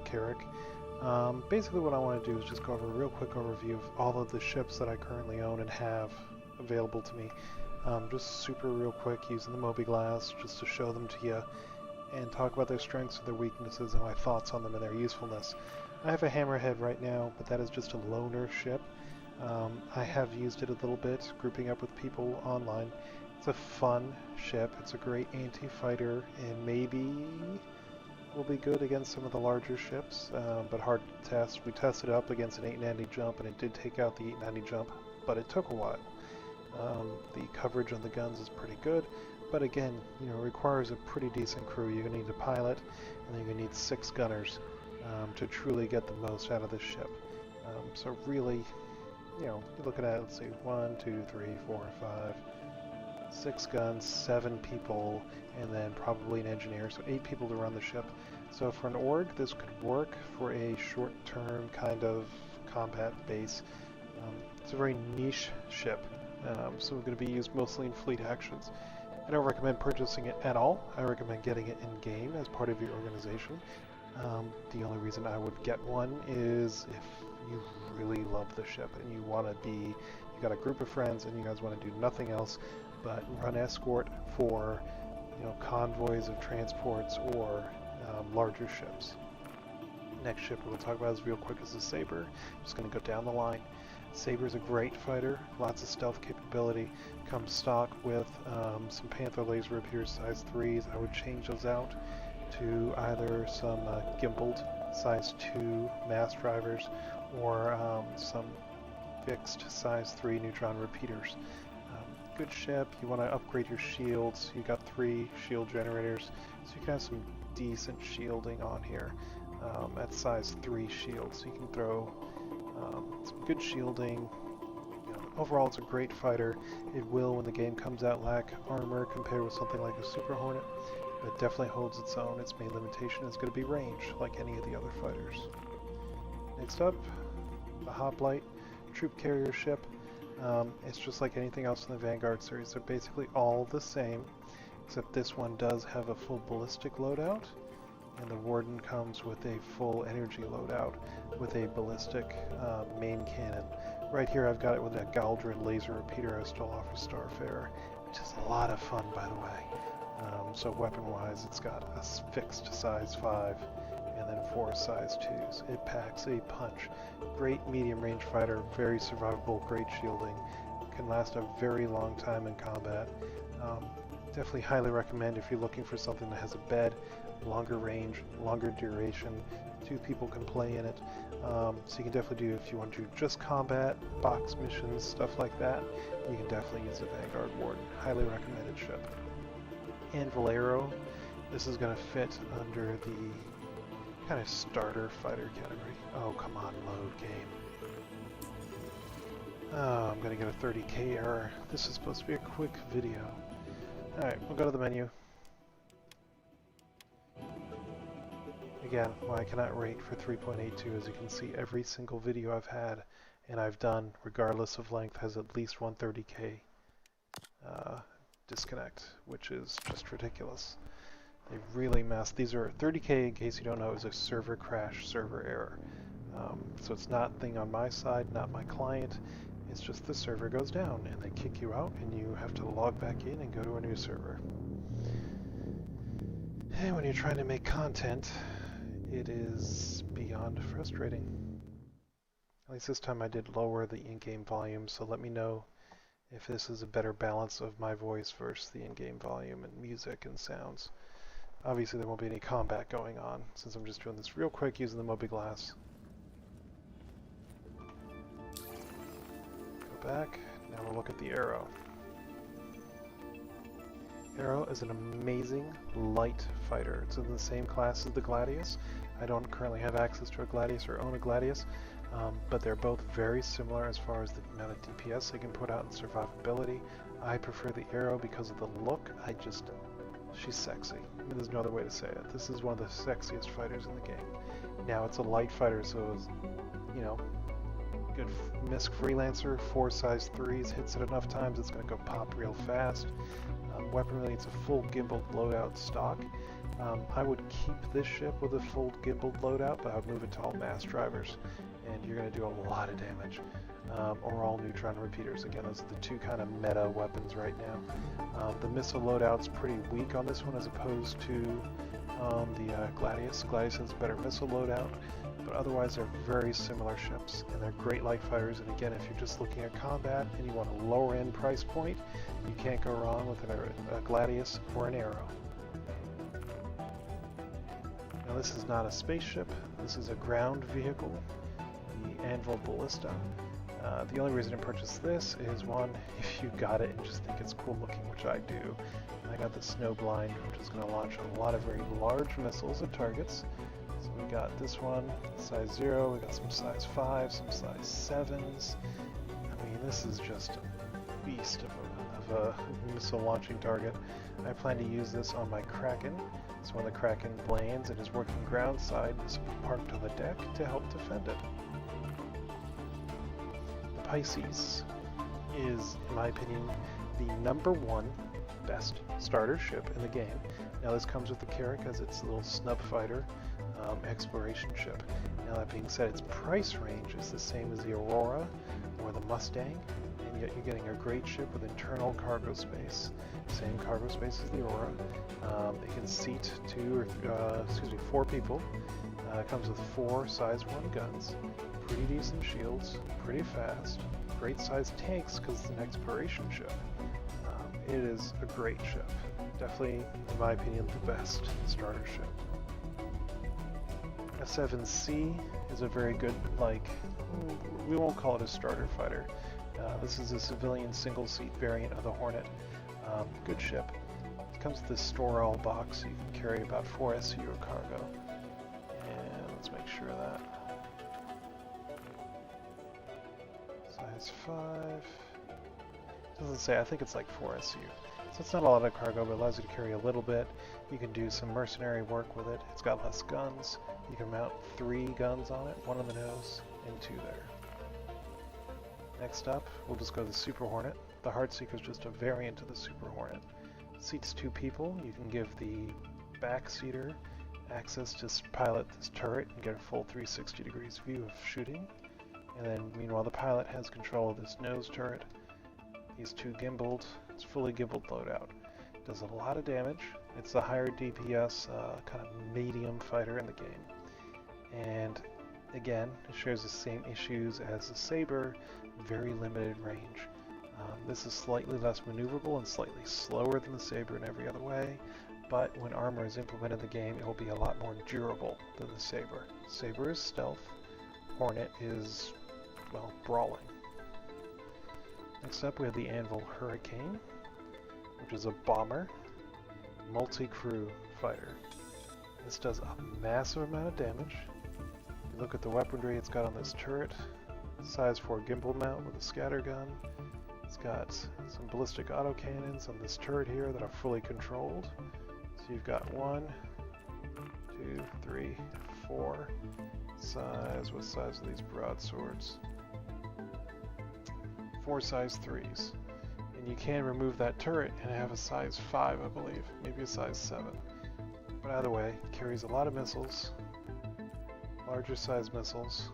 Carrick. Basically what I want to do is just go over a real quick overview of all of the ships that I currently own and have available to me. Just super real quick using the Mobi-Glass just to show them to you and talk about their strengths and their weaknesses and my thoughts on them and their usefulness. I have a Hammerhead right now, but that is just a loner ship. I have used it a little bit, grouping up with people online. It's a fun ship, it's a great anti-fighter, and maybe will be good against some of the larger ships, but hard to test. We tested it up against an 890 jump, and it did take out the 890 jump, but it took a while. The coverage on the guns is pretty good, but again, you know, it requires a pretty decent crew. You're going to need a pilot, and then you're going to need 6 gunners to truly get the most out of this ship. So really, you know, you're looking at, let's see, 1, 2, 3, 4, 5, 6 guns, 7 people, and then probably an engineer, so 8 people to run the ship. So for an org, this could work for a short-term kind of combat base. It's a very niche ship, so we're going to be used mostly in fleet actions. I don't recommend purchasing it at all. I recommend getting it in-game as part of your organization. The only reason I would get one is if you really love the ship and you want to be, you got a group of friends and you guys want to do nothing else but run escort for, you know, convoys of transports or larger ships. Next ship we'll talk about is real quick is the Saber. I'm just going to go down the line. Saber's a great fighter, lots of stealth capability, comes stock with some Panther laser repeaters size 3s. I would change those out to either some gimbaled size 2 mass drivers or some fixed size 3 neutron repeaters. Good ship. You want to upgrade your shields. You got 3 shield generators, so you can have some decent shielding on here at size 3 shields. So you can throw some good shielding. You know, overall, it's a great fighter. It will, when the game comes out, lack armor compared with something like a Super Hornet, but it definitely holds its own. Its main limitation is going to be range, like any of the other fighters. Next up, the Hoplite troop carrier ship. It's just like anything else in the Vanguard series. They're basically all the same, except this one does have a full ballistic loadout, and the Warden comes with a full energy loadout with a ballistic main cannon. Right here I've got it with a Galdrin laser repeater I stole off of Starfarer, which is a lot of fun, by the way. So weapon-wise, it's got a fixed size 5 and then 4 size 2s. It packs a punch. Great medium-range fighter, very survivable, great shielding, can last a very long time in combat. Definitely highly recommend if you're looking for something that has a bed, longer range, longer duration. 2 people can play in it. So you can definitely do, if you want to do just combat, box missions, stuff like that, you can definitely use the Vanguard Warden. Highly recommended ship. And Valero, this is going to fit under the kind of starter fighter category. Oh, come on, load game. Oh, I'm going to get a 30k error. This is supposed to be a quick video. Alright, we'll go to the menu. Again, why I cannot rate for 3.82, as you can see, every single video I've had and I've done, regardless of length, has at least 130k disconnect, which is just ridiculous. They really mess. These are 30k, in case you don't know, is a server crash, server error. So it's not thing on my side, not my client. It's just the server goes down and they kick you out and you have to log back in and go to a new server. And when you're trying to make content, it is beyond frustrating. At least this time I did lower the in-game volume, so let me know if this is a better balance of my voice versus the in-game volume and music and sounds. Obviously there won't be any combat going on, since I'm just doing this real quick using the Mobi-Glass. Go back, now we'll look at the Arrow. Arrow is an amazing light fighter. It's in the same class as the Gladius. I don't currently have access to a Gladius or own a Gladius, but they're both very similar as far as the amount of DPS they can put out and survivability. I prefer the Arrow because of the look. She's sexy. I mean, there's no other way to say it. This is one of the sexiest fighters in the game. Now, it's a light fighter, so it's, you know, good MISC Freelancer, 4 size 3s, hits it enough times, it's going to go pop real fast. Weaponry, it's a full gimbal loadout stock. I would keep this ship with a full gimbaled loadout, but I would move it to all mass drivers, and you're going to do a lot of damage. Or all neutron repeaters. Again, those are the two kind of meta weapons right now. The missile loadout's pretty weak on this one as opposed to the Gladius. Gladius has a better missile loadout, but otherwise they're very similar ships, and they're great light fighters. And again, if you're just looking at combat and you want a lower end price point, you can't go wrong with a Gladius or an Arrow. Now this is not a spaceship, this is a ground vehicle, the Anvil Ballista. The only reason to purchase this is, one, if you got it and just think it's cool looking, which I do. I got the Snowblind, which is going to launch a lot of very large missiles at targets. So we got this one, size 0, we got some size 5, some size 7s. I mean, this is just a beast of a missile launching target. I plan to use this on my Kraken. So when the Kraken lands, it is working ground side, is parked on the deck to help defend it. Pisces is, in my opinion, the #1 best starter ship in the game. Now this comes with the Carrack as its little snub fighter exploration ship. Now that being said, its price range is the same as the Aurora or the Mustang, and yet you're getting a great ship with internal cargo space. Same cargo space as the Aurora. It can seat 4 people. It comes with 4 size 1 guns. Pretty decent shields, pretty fast, great sized tanks because it's an exploration ship. It is a great ship. Definitely, in my opinion, the best starter ship. S7C is a very good, we won't call it a starter fighter. This is a civilian single seat variant of the Hornet. Good ship. It comes with this store all box, so you can carry about 4 SCU of cargo. And let's make sure of that. Size 5. Doesn't say, I think it's like 4 SU. So it's not a lot of cargo, but it allows you to carry a little bit. You can do some mercenary work with it. It's got less guns. You can mount 3 guns on it, 1 on the nose and 2 there. Next up, we'll just go to the Super Hornet. The Heartseeker is just a variant of the Super Hornet. It seats 2 people. You can give the backseater access to pilot this turret and get a full 360 degrees view of shooting. And then, meanwhile, the pilot has control of this nose turret. These 2 gimbaled. It's fully gimbaled loadout. It does a lot of damage. It's the higher DPS, kind of medium fighter in the game. And again, it shares the same issues as the Saber, very limited range. This is slightly less maneuverable and slightly slower than the Saber in every other way, but when armor is implemented in the game, it will be a lot more durable than the Saber. Saber is stealth. Hornet is, well, brawling. Next up we have the Anvil Hurricane, which is a bomber, multi-crew fighter. This does a massive amount of damage. If you look at the weaponry it's got on this turret, size 4 gimbal mount with a scatter gun. It's got some ballistic autocannons on this turret here that are fully controlled. So you've got 1, 2, 3, 4 size. What size are these broadswords? 4 size 3s. And you can remove that turret and have a size 5, I believe. Maybe a size 7. But either way, it carries a lot of missiles. Larger size missiles.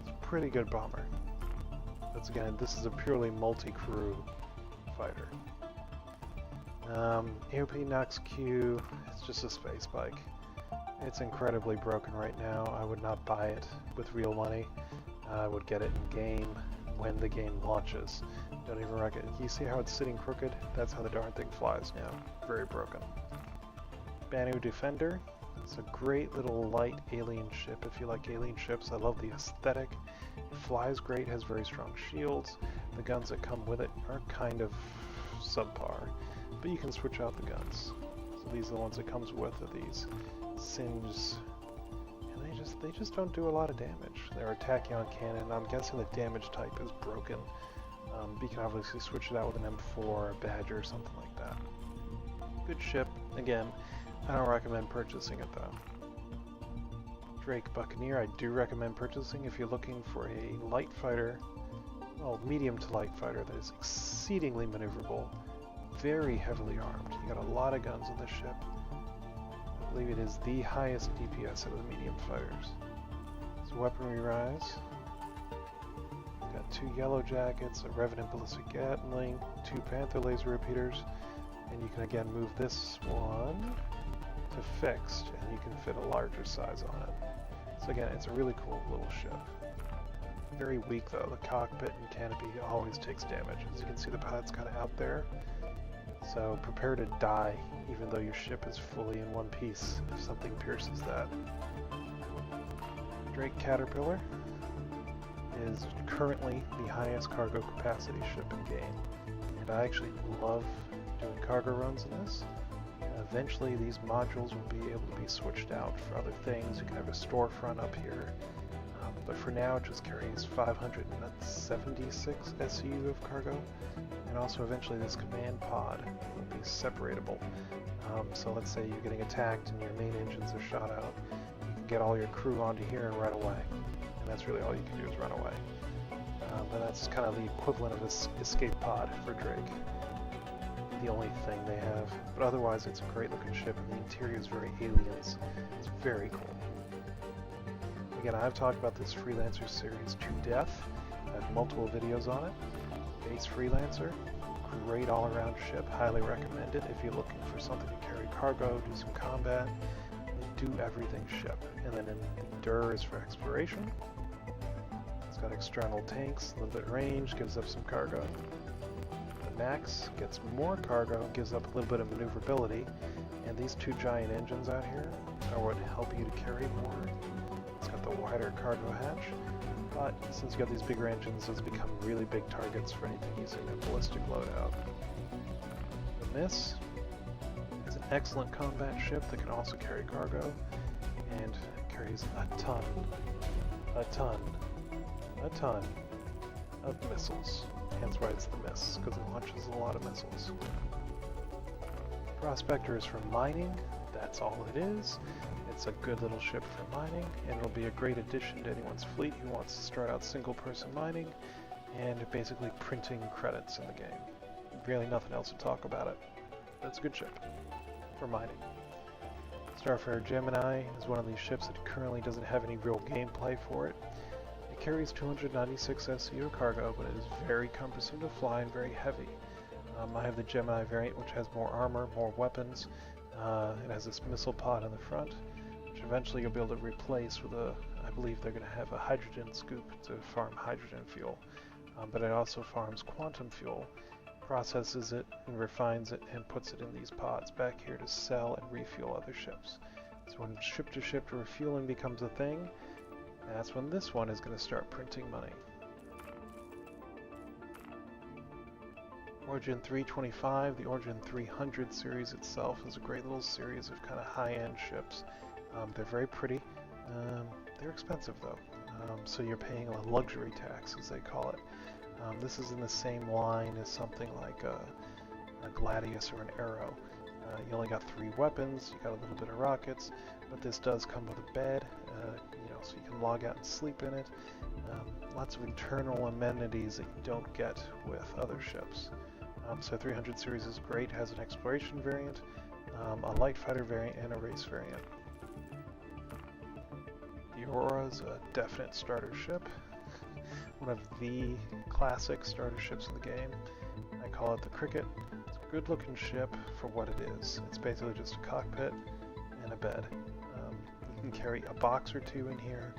It's a pretty good bomber. But again, this is a purely multi-crew fighter. AOP Nox Q, it's just a space bike. It's incredibly broken right now. I would not buy it with real money. I would get it in game when the game launches. Don't even wreck it. You see how it's sitting crooked? That's how the darn thing flies now. Very broken. Banu Defender. It's a great little light alien ship. If you like alien ships, I love the aesthetic. It flies great, has very strong shields. The guns that come with it are kind of subpar, but you can switch out the guns. So these are the ones it comes with, are these Singes, and they just don't do a lot of damage. They're a tachyon cannon. I'm guessing the damage type is broken. You can obviously switch it out with an M4 or a Badger or something like that. Good ship. Again, I don't recommend purchasing it though. Drake Buccaneer, I do recommend purchasing if you're looking for a light fighter, well, medium to light fighter that is exceedingly maneuverable, very heavily armed. You got a lot of guns on this ship. believe it is the highest DPS out of the medium fighters. So weaponry rise. Got 2 yellow jackets, a Revenant ballistic gatling, 2 Panther laser repeaters, and you can again move this one to fixed, and you can fit a larger size on it. So again, it's a really cool little ship. Very weak though. The cockpit and canopy always takes damage. As you can see, the pad's kind of out there. So prepare to die, even though your ship is fully in one piece, if something pierces that. Drake Caterpillar is currently the highest cargo capacity ship in game. And I actually love doing cargo runs in this. Eventually these modules will be able to be switched out for other things. You can have a storefront up here. But for now it just carries 576 SU of cargo. And also eventually this command pod will be separatable. So let's say you're getting attacked and your main engines are shot out. You can get all your crew onto here and run away. And that's really all you can do is run away. But that's kind of the equivalent of this escape pod for Drake. The only thing they have. But otherwise it's a great looking ship and the interior is very Aliens. It's very cool. Again, I've talked about this Freelancer series to death. I have multiple videos on it. Base Freelancer, great all-around ship, highly recommended if you're looking for something to carry cargo, do some combat, do everything ship. And then in the Dur is for exploration. It's got external tanks, a little bit of range, gives up some cargo. The Max gets more cargo, gives up a little bit of maneuverability, and these 2 giant engines out here are what help you to carry more. It's got the wider cargo hatch, but since you got these bigger engines, those become really big targets for anything using a ballistic loadout. The Miss is an excellent combat ship that can also carry cargo, and carries a ton of missiles. Hence why it's the Miss, because it launches a lot of missiles. Prospector is for mining, that's all it is. It's a good little ship for mining, and it'll be a great addition to anyone's fleet who wants to start out single-person mining and basically printing credits in the game. Really nothing else to talk about it. That's a good ship for mining. Starfarer Gemini is one of these ships that currently doesn't have any real gameplay for it. It carries 296 SCU cargo, but it is very cumbersome to fly and very heavy. I have the Gemini variant, which has more armor, more weapons. It has this missile pod in the front, which eventually you'll be able to replace with I believe they're going to have a hydrogen scoop to farm hydrogen fuel. But it also farms quantum fuel, processes it and refines it and puts it in these pods back here to sell and refuel other ships. So when ship-to-ship refueling becomes a thing, that's when this one is going to start printing money. Origin 325, the Origin 300 series itself is a great little series of kind of high-end ships. They're very pretty. They're expensive though, so you're paying a luxury tax, as they call it. This is in the same line as something like a Gladius or an Arrow. You only got 3 weapons, you got a little bit of rockets, but this does come with a bed, so you can log out and sleep in it. Lots of internal amenities that you don't get with other ships. So 300 series is great, has an exploration variant, a light fighter variant, and a race variant. The Aurora is a definite starter ship, one of the classic starter ships in the game. I call it the Cricket. It's a good looking ship for what it is. It's basically just a cockpit and a bed. You can carry a box or 2 in here.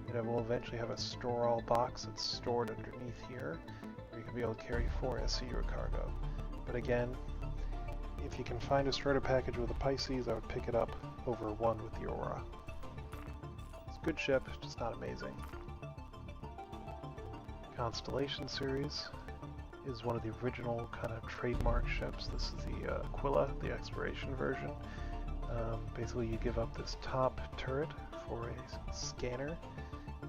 It will eventually have a store-all box that's stored underneath here, where you can be able to carry 4 SCU cargo. But again, if you can find a starter package with a Pisces, I would pick it up over one with the Aurora. It's a good ship, just not amazing. Constellation series is one of the original kind of trademark ships. This is the Aquila, the exploration version. Basically you give up this top turret for a scanner,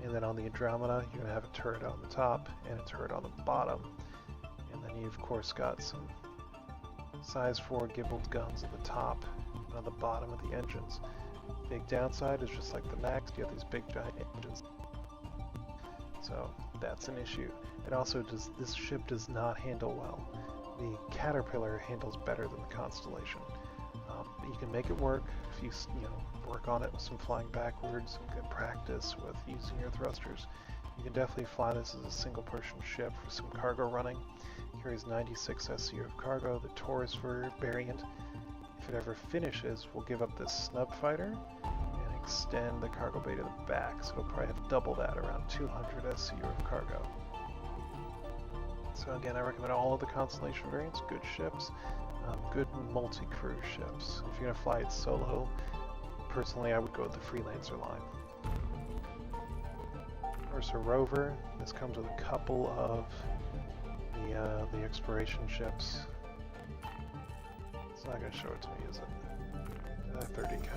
and then on the Andromeda you're going to have a turret on the top and a turret on the bottom, and then you of course got some size 4 gimbaled guns at the top and on the bottom of the engines. Big downside is just like the Max, you have these big giant engines, so that's an issue. It also this ship does not handle well. The Caterpillar handles better than the Constellation. you can make it work if you work on it with some flying backwards and good practice with using your thrusters. You can definitely fly this as a single person ship for some cargo running. It carries 96 SCU of cargo. The Taurus variant, if it ever finishes, will give up this snub fighter and extend the cargo bay to the back, so it'll probably have double that, around 200 SCU of cargo. So again, I recommend all of the Constellation variants, good ships, good multi-crew ships. If you're going to fly it solo, personally I would go with the Freelancer line. Ursa Rover, this comes with a couple of the exploration ships. It's not going to show it to me, is it? 30k.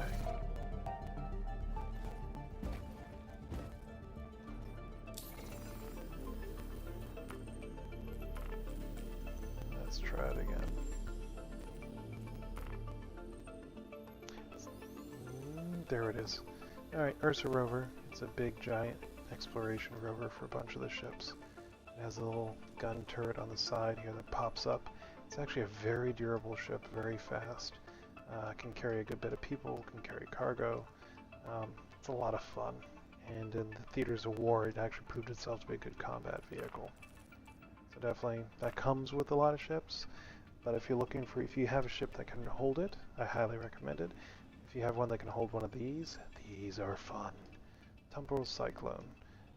Let's try it again. There it is. Alright, Ursa Rover. It's a big, giant exploration rover for a bunch of the ships. It has a little gun turret on the side here that pops up. It's actually a very durable ship, very fast. Can carry a good bit of people, can carry cargo. It's a lot of fun. And in the theaters of war, it actually proved itself to be a good combat vehicle. So definitely, that comes with a lot of ships. But if you're looking for, if you have a ship that can hold it, I highly recommend it. If you have one that can hold one of these are fun. Temporal Cyclone.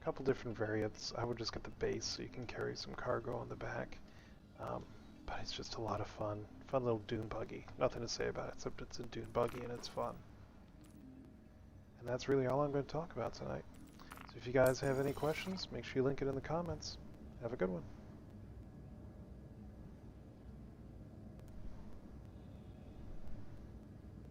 A couple different variants. I would just get the base so you can carry some cargo on the back. But it's just a lot of fun. Fun little dune buggy. Nothing to say about it except it's a dune buggy and it's fun. And that's really all I'm going to talk about tonight. So if you guys have any questions, make sure you link it in the comments. Have a good one.